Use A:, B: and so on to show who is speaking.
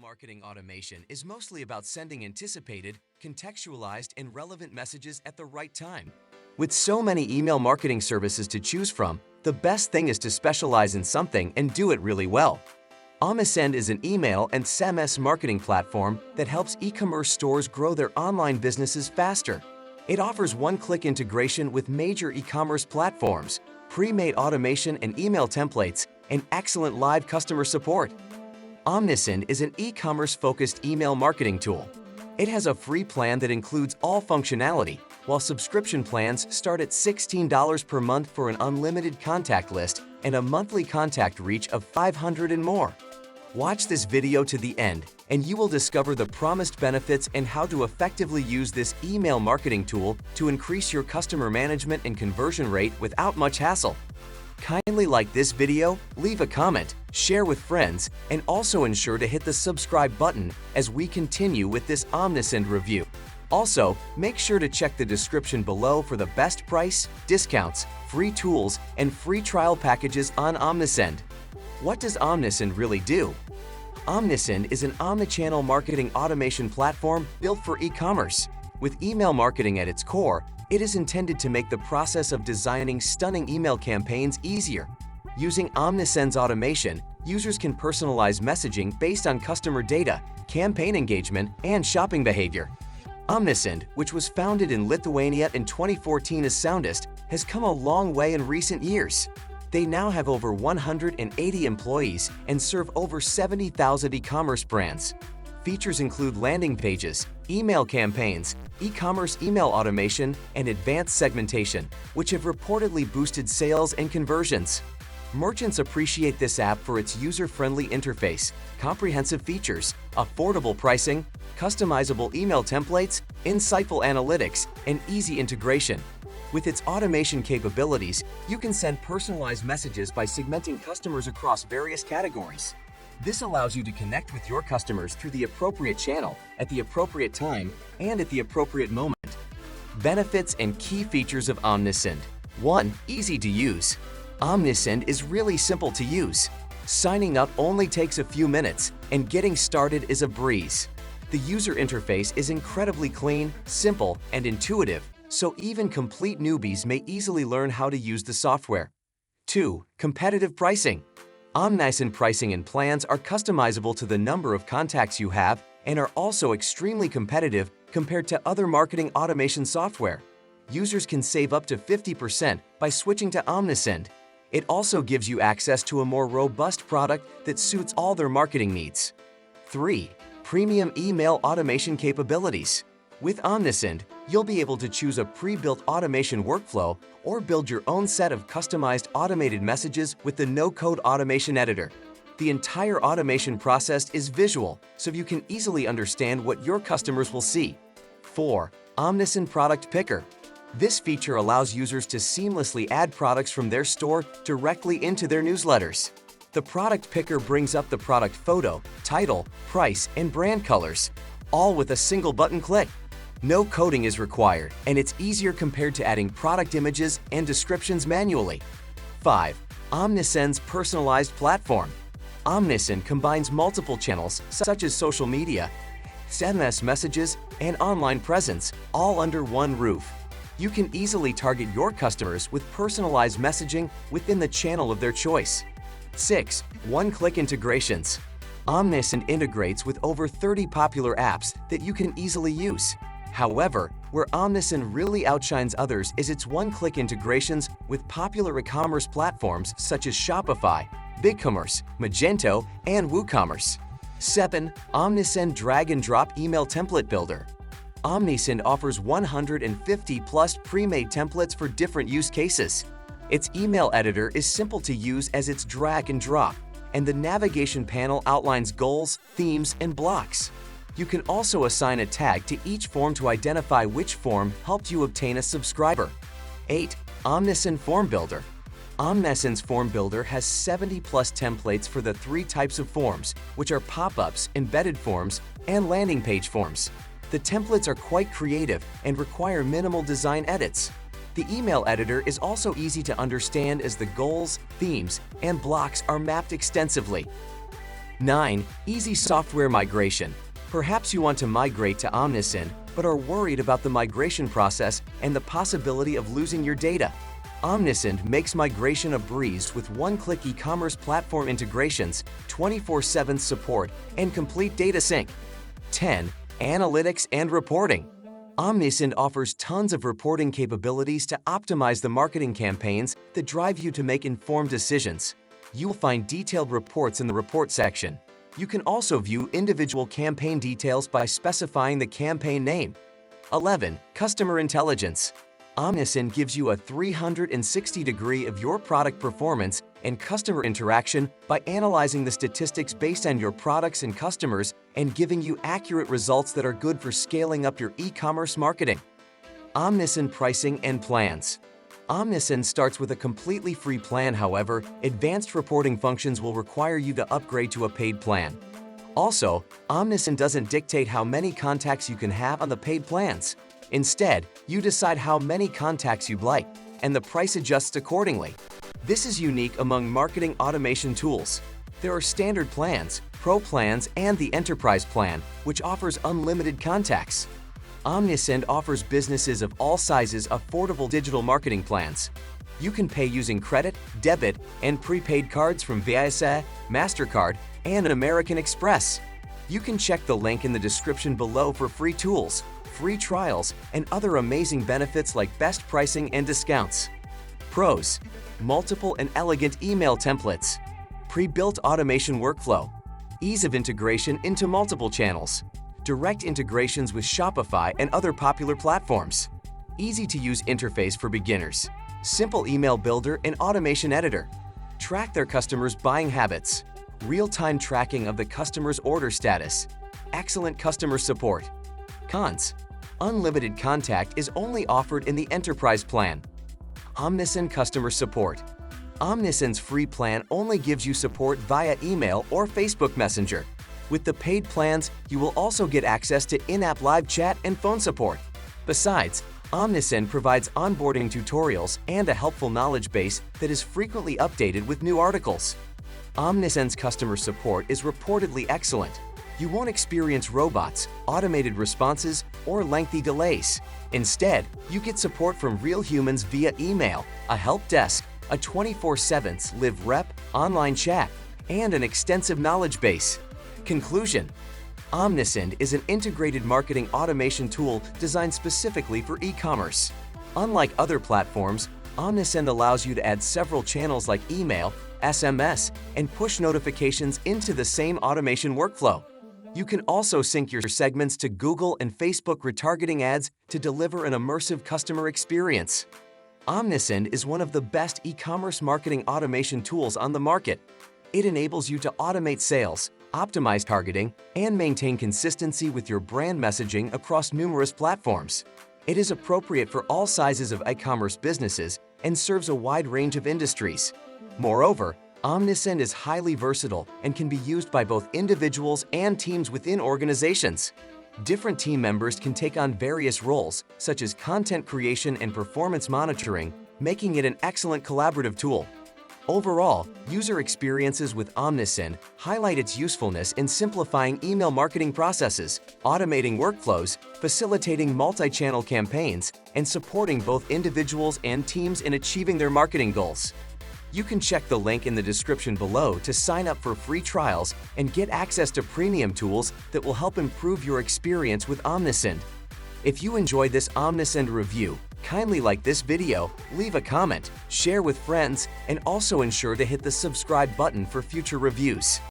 A: marketing automation is mostly about sending anticipated, contextualized, and relevant messages at the right time. With so many email marketing services to choose from, the best thing is to specialize in something and do it really well. Omnisend is an email and SMS marketing platform that helps e-commerce stores grow their online businesses faster. It offers one-click integration with major e-commerce platforms, pre-made automation and email templates, and excellent live customer support. Omnisend is an e-commerce-focused email marketing tool. It has a free plan that includes all functionality, while subscription plans start at $16 per month for an unlimited contact list and a monthly contact reach of 500 and more. Watch this video to the end, and you will discover the promised benefits and how to effectively use this email marketing tool to increase your customer management and conversion rate without much hassle. Kindly like this video, leave a comment, share with friends, and also ensure to hit the subscribe button as we continue with this Omnisend review. Also, make sure to check the description below for the best price, discounts, free tools, and free trial packages on Omnisend. What does Omnisend really do? Omnisend is an omnichannel marketing automation platform built for e-commerce. With email marketing at its core, it is intended to make the process of designing stunning email campaigns easier. Using Omnisend's automation, users can personalize messaging based on customer data, campaign engagement, and shopping behavior. Omnisend, which was founded in Lithuania in 2014 as Soundest, has come a long way in recent years. They now have over 180 employees and serve over 70,000 e-commerce brands. Features include landing pages, email campaigns, e-commerce email automation, and advanced segmentation, which have reportedly boosted sales and conversions. Merchants appreciate this app for its user-friendly interface, comprehensive features, affordable pricing, customizable email templates, insightful analytics, and easy integration. With its automation capabilities, you can send personalized messages by segmenting customers across various categories. This allows you to connect with your customers through the appropriate channel, at the appropriate time, and at the appropriate moment. Benefits and key features of Omnisend. 1. Easy to use. Omnisend is really simple to use. Signing up only takes a few minutes, and getting started is a breeze. The user interface is incredibly clean, simple, and intuitive, so even complete newbies may easily learn how to use the software. 2. Competitive pricing. Omnisend pricing and plans are customizable to the number of contacts you have and are also extremely competitive compared to other marketing automation software. Users can save up to 50% by switching to Omnisend. It also gives you access to a more robust product that suits all their marketing needs. 3. Premium email automation capabilities. With Omnisend, you'll be able to choose a pre-built automation workflow or build your own set of customized automated messages with the no-code automation editor. The entire automation process is visual, so you can easily understand what your customers will see. 4. Omnisend Product Picker. This feature allows users to seamlessly add products from their store directly into their newsletters. The product picker brings up the product photo, title, price, and brand colors, all with a single button click. No coding is required, and it's easier compared to adding product images and descriptions manually. 5. Omnisend's personalized platform. Omnisend combines multiple channels such as social media, SMS messages, and online presence, all under one roof. You can easily target your customers with personalized messaging within the channel of their choice. 6. One-click integrations. Omnisend integrates with over 30 popular apps that you can easily use. However, where Omnisend really outshines others is its one-click integrations with popular e-commerce platforms such as Shopify, BigCommerce, Magento, and WooCommerce. 7. Omnisend Drag-and-Drop Email Template Builder. Omnisend offers 150+ pre-made templates for different use cases. Its email editor is simple to use as it's drag and drop, and the navigation panel outlines goals, themes, and blocks. You can also assign a tag to each form to identify which form helped you obtain a subscriber. 8. Omnisend Form Builder. Omnisend's Form Builder has 70+ templates for the 3 types of forms, which are pop-ups, embedded forms, and landing page forms. The templates are quite creative and require minimal design edits. The email editor is also easy to understand as the goals, themes, and blocks are mapped extensively. 9. Easy software migration. Perhaps you want to migrate to Omnisend, but are worried about the migration process and the possibility of losing your data. Omnisend makes migration a breeze with one-click e-commerce platform integrations, 24/7 support, and complete data sync. 10. Analytics and reporting. Omnisend offers tons of reporting capabilities to optimize the marketing campaigns that drive you to make informed decisions. You'll find detailed reports in the report section. You can also view individual campaign details by specifying the campaign name. 11. Customer intelligence. Omnisend gives you a 360-degree of your product performance and customer interaction by analyzing the statistics based on your products and customers and giving you accurate results that are good for scaling up your e-commerce marketing. Omnisend pricing and plans. Omnisend starts with a completely free plan, however, advanced reporting functions will require you to upgrade to a paid plan. Also, Omnisend doesn't dictate how many contacts you can have on the paid plans. Instead, you decide how many contacts you'd like, and the price adjusts accordingly. This is unique among marketing automation tools. There are standard plans, pro plans, and the enterprise plan, which offers unlimited contacts. Omnisend offers businesses of all sizes affordable digital marketing plans. You can pay using credit, debit, and prepaid cards from Visa, MasterCard, and American Express. You can check the link in the description below for free tools, free trials, and other amazing benefits like best pricing and discounts. Pros: multiple and elegant email templates, pre-built automation workflow, ease of integration into multiple channels, direct integrations with Shopify and other popular platforms, easy-to-use interface for beginners, simple email builder and automation editor, track their customers' buying habits, real-time tracking of the customer's order status, excellent customer support. Cons: unlimited contact is only offered in the enterprise plan. Omnisend customer support. Omnisend's free plan only gives you support via email or Facebook Messenger. With the paid plans, you will also get access to in-app live chat and phone support. Besides, Omnisend provides onboarding tutorials and a helpful knowledge base that is frequently updated with new articles. Omnisend's customer support is reportedly excellent. You won't experience robots, automated responses, or lengthy delays. Instead, you get support from real humans via email, a help desk, a 24/7 live rep, online chat, and an extensive knowledge base. Conclusion: Omnisend is an integrated marketing automation tool designed specifically for e-commerce. Unlike other platforms, Omnisend allows you to add several channels like email, SMS, and push notifications into the same automation workflow. You can also sync your segments to Google and Facebook retargeting ads to deliver an immersive customer experience. Omnisend is one of the best e-commerce marketing automation tools on the market. It enables you to automate sales, optimize targeting, and maintain consistency with your brand messaging across numerous platforms. It is appropriate for all sizes of e-commerce businesses and serves a wide range of industries. Moreover, Omnisend is highly versatile and can be used by both individuals and teams within organizations. Different team members can take on various roles, such as content creation and performance monitoring, making it an excellent collaborative tool. Overall, user experiences with Omnisend highlight its usefulness in simplifying email marketing processes, automating workflows, facilitating multi-channel campaigns, and supporting both individuals and teams in achieving their marketing goals. You can check the link in the description below to sign up for free trials and get access to premium tools that will help improve your experience with Omnisend. If you enjoyed this Omnisend review, kindly like this video, leave a comment, share with friends, and also ensure to hit the subscribe button for future reviews.